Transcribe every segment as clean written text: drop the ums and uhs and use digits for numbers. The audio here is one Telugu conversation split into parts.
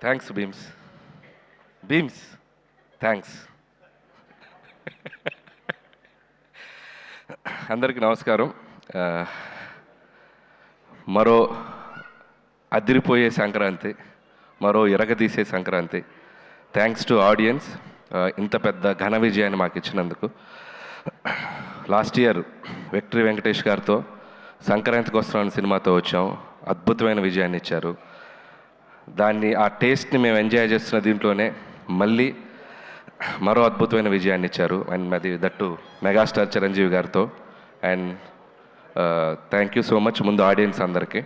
థ్యాంక్స్ భీమ్స్. భీమ్స్ థ్యాంక్స్. అందరికీ నమస్కారం. మరో అదిరిపోయే సంక్రాంతి, మరో ఇరగదీసే సంక్రాంతి. థ్యాంక్స్ టు ఆడియన్స్, ఇంత పెద్ద ఘన విజయాన్ని మాకు ఇచ్చినందుకు. లాస్ట్ ఇయర్ విక్టరీ వెంకటేష్ గారితో సంక్రాంతికి వస్తున్నాను సినిమాతో వచ్చాం. అద్భుతమైన విజయాన్ని ఇచ్చారు. ఆ టేస్ట్ని మేము ఎంజాయ్ చేస్తున్న దీంట్లోనే మళ్ళీ మరో అద్భుతమైన విజయాన్ని ఇచ్చారు. అండ్ అది దట్టు మెగాస్టార్ చిరంజీవి గారితో. And thank you so much ముందు ఆడియన్స్ అందరికీ.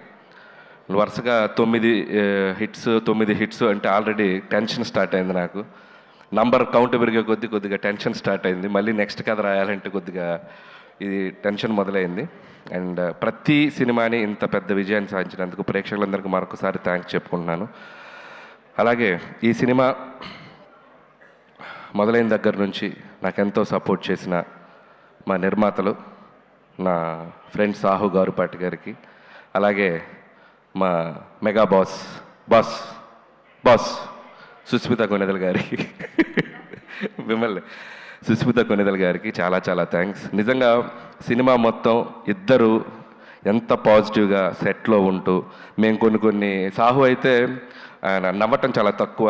వరుసగా 9 హిట్స్ అంటే ఆల్రెడీ టెన్షన్ స్టార్ట్ అయింది నాకు. నంబర్ కౌంట్ పెరిగే కొద్దిగా టెన్షన్ స్టార్ట్ అయింది. మళ్ళీ నెక్స్ట్ కథ రాయాలంటే కొద్దిగా ఇది టెన్షన్ మొదలైంది. అండ్ ప్రతి సినిమాని ఇంత పెద్ద విజయాన్ని సాధించినందుకు ప్రేక్షకులందరికీ మరొకసారి థ్యాంక్స్ చెప్పుకుంటున్నాను. అలాగే ఈ సినిమా మొదలైన దగ్గర నుంచి నాకెంతో సపోర్ట్ చేసిన మా నిర్మాతలు, నా ఫ్రెండ్ సాహు గారుపాటి గారికి, అలాగే మా మెగా బాస్ సుస్మిత కొనిదల్ గారికి, మిమ్మల్ని సుస్మిత కొనిదల్ గారికి చాలా చాలా థ్యాంక్స్. నిజంగా సినిమా మొత్తం ఇద్దరు ఎంత పాజిటివ్గా సెట్లో ఉంటూ, మేము కొన్ని సాహు అయితే ఆయన నవ్వటం చాలా తక్కువ,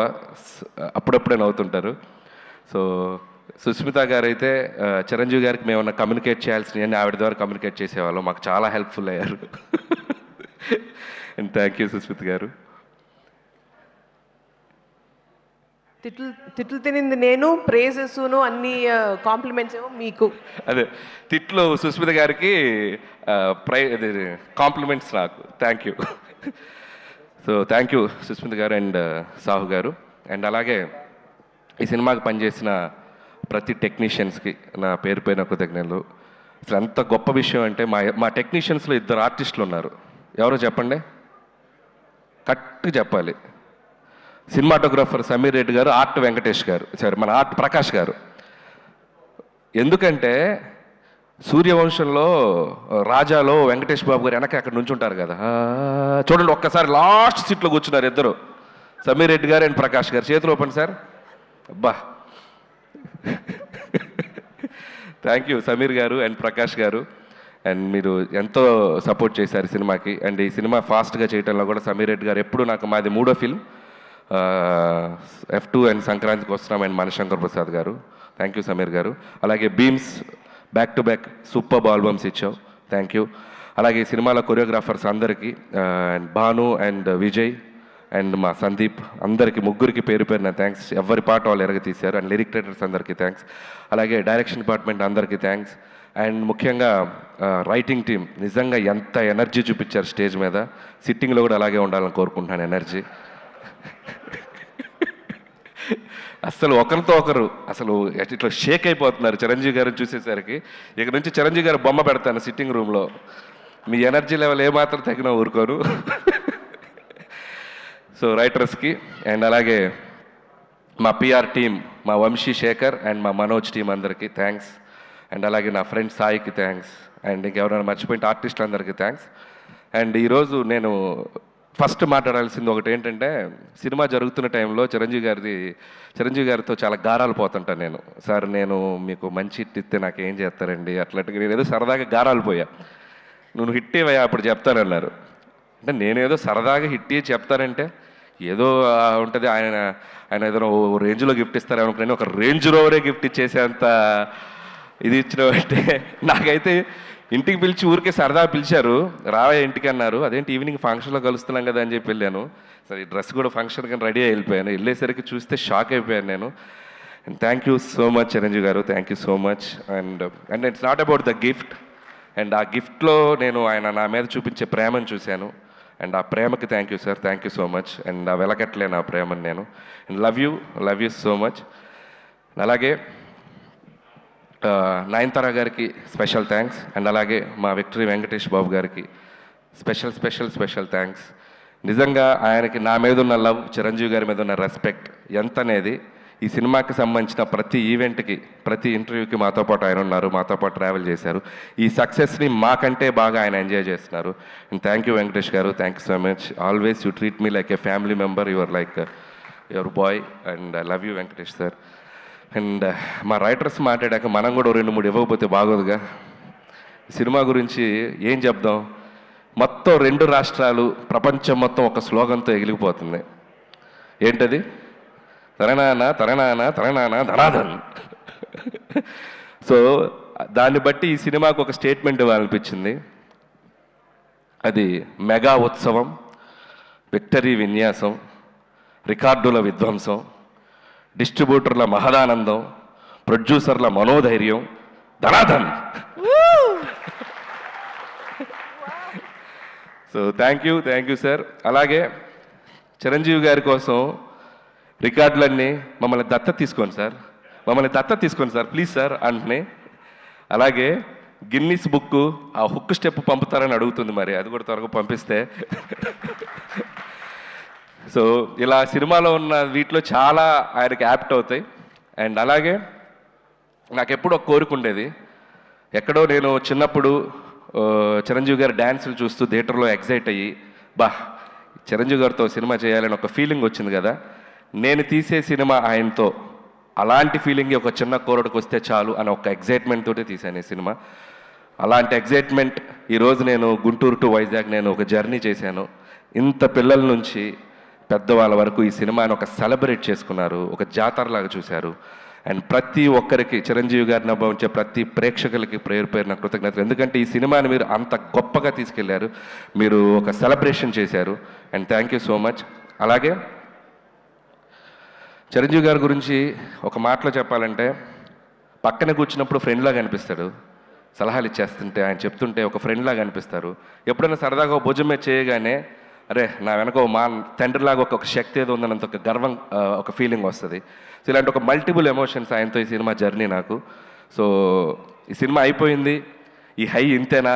అప్పుడప్పుడే నవ్వుతుంటారు. సో సుస్మిత గారు అయితే చిరంజీవి గారికి మేము కమ్యూనికేట్ చేయాల్సినవి ఆవిడ ద్వారా కమ్యూనికేట్ చేసేవాళ్ళం. మాకు చాలా హెల్ప్ఫుల్ అయ్యారు. అండ్ థ్యాంక్ యూ సుస్మిత గారు. తిట్లు తినింది నేను, ప్రేజెస్ను అన్ని కాంప్లిమెంట్స్ ఏమో మీకు. అదే తిట్లు సుస్మిత గారికి, కాంప్లిమెంట్స్ నాకు. Thank you. So thank you Susmita గారు అండ్ సాహు గారు. అండ్ అలాగే ఈ సినిమాకి పనిచేసిన ప్రతి టెక్నీషియన్స్కి నా పేరు పైన కృతజ్ఞతలు. అసలు ఎంత గొప్ప విషయం అంటే మా టెక్నీషియన్స్లో 2 ఆర్టిస్టులు ఉన్నారు. ఎవరో చెప్పండి, కరెక్ట్గా చెప్పాలి. సినిమాటోగ్రాఫర్ సమీర్ రెడ్డి గారు, ఆర్ట్ వెంకటేష్ గారు, మన ఆర్ట్ ప్రకాష్ గారు. ఎందుకంటే సూర్యవంశంలో రాజాలో వెంకటేష్ బాబు గారు వెనక అక్కడ నుంచి ఉంటారు కదా, చూడండి ఒక్కసారి లాస్ట్ సీట్లో కూర్చున్నారు ఇద్దరు, సమీర్ రెడ్డి గారు అండ్ ప్రకాష్ గారు. చేతులు ఓపెన్ సార్. అబ్బా, థ్యాంక్ యూ సమీర్ గారు అండ్ ప్రకాష్ గారు. అండ్ మీరు ఎంతో సపోర్ట్ చేశారు సినిమాకి. అండ్ ఈ సినిమా ఫాస్ట్గా చేయడంలో కూడా సమీర్ రెడ్డి గారు ఎప్పుడు మాది 3వ ఫిల్మ్, F2 అండ్ సంక్రాంతికి వస్తున్నాం. అండ్ మనశంకర్ ప్రసాద్ గారు, థ్యాంక్ యూ సమీర్ గారు. అలాగే Bheems back to back super albums ఇచ్చావు, థ్యాంక్ యూ. అలాగే ఈ సినిమాలో కొరియోగ్రాఫర్స్ అందరికీ, and Bhanu and Vijay and మా సందీప్, అందరికీ ముగ్గురికి పేరు పేరున థ్యాంక్స్. ఎవరి పాట వాళ్ళు ఎరగ తీశారు. అండ్ లిరిక్ రైటర్స్ అందరికీ థ్యాంక్స్. అలాగే డైరెక్షన్ డిపార్ట్మెంట్ అందరికీ థ్యాంక్స్. అండ్ ముఖ్యంగా రైటింగ్ టీం నిజంగా ఎంత ఎనర్జీ చూపించారు స్టేజ్ మీద. సిట్టింగ్లో కూడా అలాగే ఉండాలని కోరుకుంటున్నాను ఎనర్జీ. అసలు ఒకరితో ఒకరు అసలు ఇట్లా షేక్ అయిపోతున్నారు చిరంజీవి గారిని చూసేసరికి. ఇక నుంచి చిరంజీవి గారు బొమ్మ పెడతాను సిట్టింగ్ రూమ్లో. మీ ఎనర్జీ లెవెల్ ఏమాత్రం తగిన ఊరుకోరు. సో రైటర్స్కి అండ్ అలాగే మా పిఆర్ టీం, మా వంశీ శేఖర్ అండ్ మా మనోజ్ టీం అందరికీ థ్యాంక్స్. అండ్ అలాగే నా ఫ్రెండ్ సాయికి థ్యాంక్స్. అండ్ ఇంకెవరైనా మర్చిపోయిన ఆర్టిస్టులు అందరికీ థ్యాంక్స్. అండ్ ఈరోజు నేను ఫస్ట్ మాట్లాడాల్సింది ఒకటి ఏంటంటే, సినిమా జరుగుతున్న టైంలో చిరంజీవి గారితో చాలా గారాలు పోతుంటాను నేను. సార్ నేను మీకు మంచి హిట్ ఇస్తే నాకు ఏం చేస్తారండి అట్లాంటిగా. నేను ఏదో సరదాగా గారాలు పోయా. నువ్వు హిట్ ఇవ్వయా అప్పుడు చెప్తానన్నారు. అంటే నేనేదో సరదాగా హిట్ ఇచ్చి చెప్తానంటే ఏదో ఉంటుంది, ఆయన ఏదైనా రేంజ్లో గిఫ్ట్ ఇస్తారనుకుని ఒక రేంజ్ రోవరే గిఫ్ట్ ఇచ్చేసేంత ఇది ఇచ్చినట్టే. నాకైతే ఇంటికి పిలిచి ఊరికే సరదా పిలిచారు, రావే ఇంటికి అన్నారు. అదేంటి ఈవినింగ్ ఫంక్షన్లో కలుస్తున్నాం కదా అని చెప్పి వెళ్ళాను. సరే ఈ డ్రెస్ కూడా ఫంక్షన్ కానీ రెడీ వెళ్ళిపోయాను. వెళ్ళేసరికి చూస్తే షాక్ అయిపోయాను నేను. And thank you so much Chiranjeevi garu, thank you so much. And it's not about the gift. And ఆ గిఫ్ట్లో నేను ఆయన నా మీద చూపించే ప్రేమను చూశాను. అండ్ ఆ ప్రేమకి thank you sir, thank you so much. And ఆ వెలకట్లేను ఆ ప్రేమను నేను. And love you so much. అలాగే నయనతార గారికి స్పెషల్ థ్యాంక్స్. అండ్ అలాగే మా విక్టరీ వెంకటేష్ బాబు గారికి స్పెషల్ థ్యాంక్స్. నిజంగా ఆయనకి నా మీద ఉన్న లవ్, చిరంజీవి గారి మీద ఉన్న రెస్పెక్ట్ ఎంత అనేది ఈ సినిమాకి సంబంధించిన ప్రతి ఈవెంట్కి, ప్రతి ఇంటర్వ్యూకి మాతో పాటు ఆయన ఉన్నారు, మాతో పాటు ట్రావెల్ చేశారు. ఈ సక్సెస్ని మాకంటే బాగా ఆయన ఎంజాయ్ చేస్తున్నారు. అండ్ థ్యాంక్ యూ వెంకటేష్ గారు, thank you so much. Always you treat me like A family member. Your like your boy and I love you Venkatesh sir. And మా రైటర్స్ మాట్లాడాక మనం కూడా 2-3 ఇవ్వకపోతే బాగోదుగా. సినిమా గురించి ఏం చెప్దాం, మొత్తం 2 రాష్ట్రాలు ప్రపంచం మొత్తం ఒక స్లోగన్తో ఎగిలిపోతుంది. ఏంటది? తరణాన తరణాన తరణాన ధనాధన్. సో దాన్ని బట్టి ఈ సినిమాకు ఒక స్టేట్మెంట్ ఇవ్వాలనిపించింది. అది మెగా ఉత్సవం, విక్టరీ విన్యాసం, రికార్డుల విధ్వంసం, డిస్ట్రిబ్యూటర్ల మహదానందం, ప్రొడ్యూసర్ల మనోధైర్యం, ధనాధన్. So thank you sir. అలాగే చిరంజీవి గారి కోసం రికార్డులన్నీ మమ్మల్ని దత్త తీసుకోండి సార్ ప్లీజ్ సార్ అంటున్నాయి. అలాగే గిన్నిస్ బుక్ ఆ హుక్ స్టెప్ పంపుతారని అడుగుతుంది, మరి అది కూడా త్వరగా పంపిస్తే. సో ఇలా సినిమాలో ఉన్న వీటిలో చాలా ఆయనకి యాప్ట్ అవుతాయి. అండ్ అలాగే నాకు ఎప్పుడు ఒక కోరిక ఉండేది, ఎక్కడో నేను చిన్నప్పుడు చిరంజీవి గారి డ్యాన్సులు చూస్తూ థియేటర్లో ఎగ్జైట్ అయ్యి చిరంజీవి గారితో సినిమా చేయాలని ఒక ఫీలింగ్ వచ్చింది కదా, నేను తీసే సినిమా ఆయనతో అలాంటి ఫీలింగ్ ఒక చిన్న కోరడికి వస్తే చాలు అని ఒక ఎగ్జైట్మెంట్ తోటి తీశాను ఈ సినిమా. అలాంటి ఎగ్జైట్మెంట్ ఈరోజు నేను గుంటూరు టు వైజాగ్ నేను ఒక జర్నీ చేశాను. ఇంత పిల్లల నుంచి పెద్దవాళ్ళ వరకు ఈ సినిమాని ఒక సెలబ్రేట్ చేసుకున్నారు, ఒక జాతరలాగా చూశారు. అండ్ ప్రతి ఒక్కరికి చిరంజీవి గారిని అనుభవించే ప్రతి ప్రేక్షకులకి పేరు నా కృతజ్ఞతలు. ఎందుకంటే ఈ సినిమాని మీరు అంత గొప్పగా తీసుకెళ్లారు, మీరు ఒక సెలబ్రేషన్ చేశారు. And thank you so much. అలాగే చిరంజీవి గారి గురించి ఒక మాటలో చెప్పాలంటే, పక్కన కూర్చున్నప్పుడు ఫ్రెండ్లాగా అనిపిస్తాడు, సలహాలు ఇచ్చేస్తుంటే ఆయన చెప్తుంటే ఒక ఫ్రెండ్లాగా అనిపిస్తారు. ఎప్పుడైనా సరదాగా ఒక భుజం మీద చేయగానే అరే నా వెనక మా తండ్రిలాగా ఒక శక్తి ఏదో ఉందన్నంత ఒక గర్వం, ఒక ఫీలింగ్ వస్తుంది. సో ఇలాంటి ఒక మల్టిపుల్ ఎమోషన్స్ ఆయనతో ఈ సినిమా జర్నీ నాకు. సో ఈ సినిమా అయిపోయింది, ఈ హై ఇంతేనా,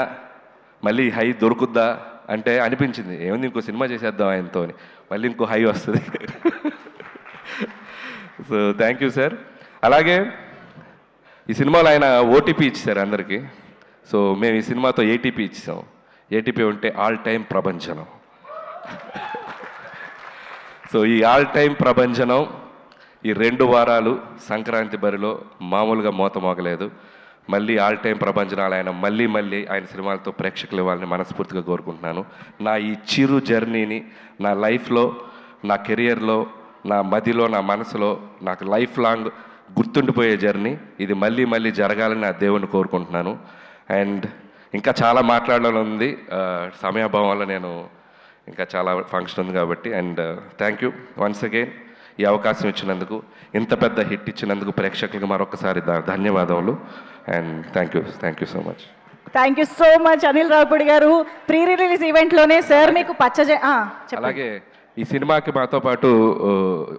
మళ్ళీ ఈ హై దొరుకుద్దా అంటే అనిపించింది, ఏముంది ఇంకో సినిమా చేసేద్దాం ఆయనతో అని, మళ్ళీ ఇంకో హై వస్తుంది. So thank you sir. అలాగే ఈ సినిమాలో ఆయన ఓటీపీ ఇచ్చారు అందరికీ. సో మేము ఈ సినిమాతో ఏటీపీ ఇచ్చాం. ఏటీపీ ఉంటే ఆల్ టైమ్ ప్రభంజనం. సో ఈ ఆల్ టైమ్ ప్రభంజనం ఈ 2 వారాలు సంక్రాంతి బరిలో మామూలుగా మోత మోగలేదు. మళ్ళీ ఆల్ టైమ్ ప్రభంజనాలు ఆయన మళ్ళీ ఆయన సినిమాలతో ప్రేక్షకులు ఇవ్వాలని మనస్ఫూర్తిగా కోరుకుంటున్నాను. నా ఈ చిరు జర్నీని నా లైఫ్లో, నా కెరియర్లో, నా మదిలో, నా మనసులో నాకు లైఫ్ లాంగ్ గుర్తుండిపోయే జర్నీ ఇది. మళ్ళీ జరగాలని నా దేవుణ్ణి కోరుకుంటున్నాను. అండ్ ఇంకా చాలా మాట్లాడాలని ఉంది, సమయాభావం వల్ల నేను ఇంకా చాలా ఫంక్షన్ ఉంది కాబట్టి. And thank you once again ఈ అవకాశం ఇచ్చినందుకు, ఇంత పెద్ద హిట్ ఇచ్చినందుకు ప్రేక్షకులకు మరొకసారి ధన్యవాదములు. And thank you so much. Thank you so much Anil Ravipudi garu. Pre release ఈవెంట్లోనే sir మీకు అలాగే ఈ సినిమాకి మాతో పాటు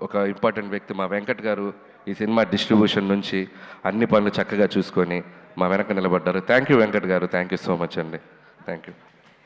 ఒక ఇంపార్టెంట్ వ్యక్తి మా వెంకట్ గారు ఈ సినిమా డిస్ట్రిబ్యూషన్ నుంచి అన్ని పనులు చక్కగా చూసుకొని మా వెనక నిలబడ్డారు. థ్యాంక్ యూ వెంకట్ గారు, థ్యాంక్ యూ సో మచ్ అండి. Thank you.